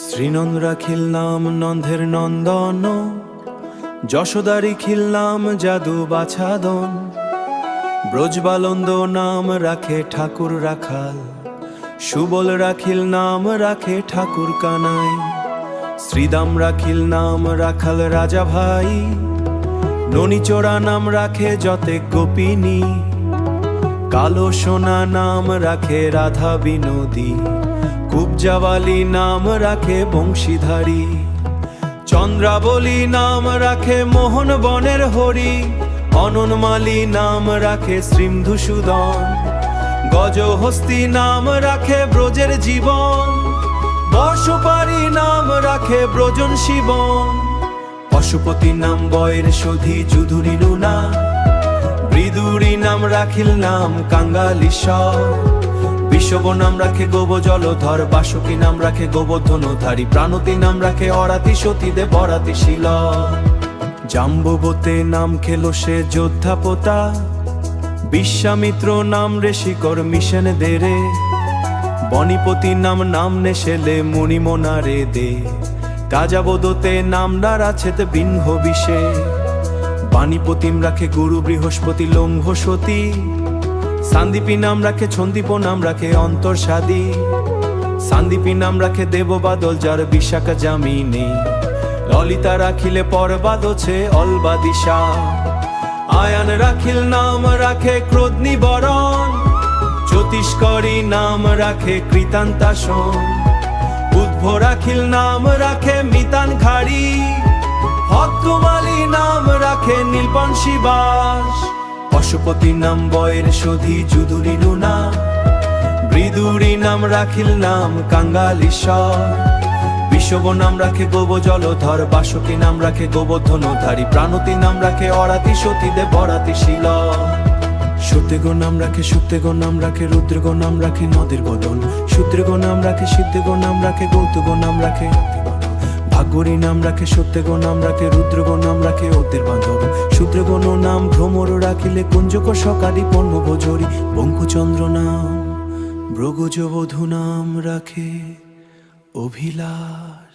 শ্রীনন্দ রাখিল নাম নন্দের নন্দন, যশোদা রাখিল নাম জাদু বাছাদন। ব্রজবালন্দ নাম রাখে ঠাকুর রাখাল, সুবল রাখিল নাম রাখে ঠাকুর কানাই। শ্রীদাম রাখিল নাম রাখাল রাজা ভাই, ননীচোরা নাম রাখে যতে গোপিনী। কালো সোনা নাম রাখে রাধা বিনোদী, কুবজাওয়ালি নাম রাখে বংশীধারী। চন্দ্রাবলী নাম রাখে মোহন বনের হরি, অননমালী নাম রাখে শ্রীমধুসূদন। গজহস্তি নাম রাখে ব্রজের জীবন, বর্ষপারি নাম রাখে ব্রজন শিবন। পশুপতি নাম বয়ের সধি যুধুরি নুনা, বিদুরী নাম রাখিল নাম কাঙ্গালীশ্বর। বিষব নাম রাখে গোব জলধর, বাসুকী নাম রাখে গোবর্ধনধারী। প্রাণতী নাম রাখে অরাতি সতী দেব অরাতি শীল। জাম্বুবতে নাম খেলো সে যোদ্ধা পোতা, বিশ্বামিত্র নাম ঋষিকর মিশন দেরে। বনিপতি নাম নাম নেশেলে মুনিমোনারে দে, গাজাবোদতে নাম নারাছেত বিন্হ বিষে। বাণীপতিম রাখে গুরু বৃহস্পতি লম্ভ সতী, সান্দীপী নাম রাখে ছন্দীপ নাম রাখে অন্তর্সাদী। সান্দীপী নাম রাখে দেববাদল যার বিশাখা জামিনী, ললিতা রাখিলে পরবাদছে অলবাদিশা। আয়ান রাখিল নাম রাখে ক্রোধ নিবরণ, জ্যোতিষ্করী নাম রাখে কৃতান্তাসন। উদ্ভ রাখিল নাম রাখে মিতান ঘাড়ি, ভক্তমালী নাম রাখে নীলপঞ্চী বাস। পশুপতি নাম বয়ের সধি যুধুরি নুনা, বিদুরী নাম রাখিল নাম কাঙ্গালীশ্বর। বিষব নাম রাখে গোব জলধর, বাসুকী নাম রাখে গোবর্ধনধারী। প্রাণতী নাম রাখে অরাতি সতী দেব অরাতি শীল। সত্যগো নাম রাখে সত্যগো নাম রাখে রুদ্রগো নাম রাখে নদের বদন। সূত্রগো নাম রাখে সিদ্ধগো নাম রাখে গৌতগো নাম রাখে। ভাগ্যরী নাম রাখে সত্যগো নাম রাখে রুদ্রগো নাম রাখে ওদের বান্ধব। সূত্রগণ নাম ভ্রমর রাখিলে কুঞ্জক সকাদি পণ্য ভোজরী। বঙ্কুচন্দ্র নাম ভ্রগজ বধূ নাম রাখে অভিলাষ।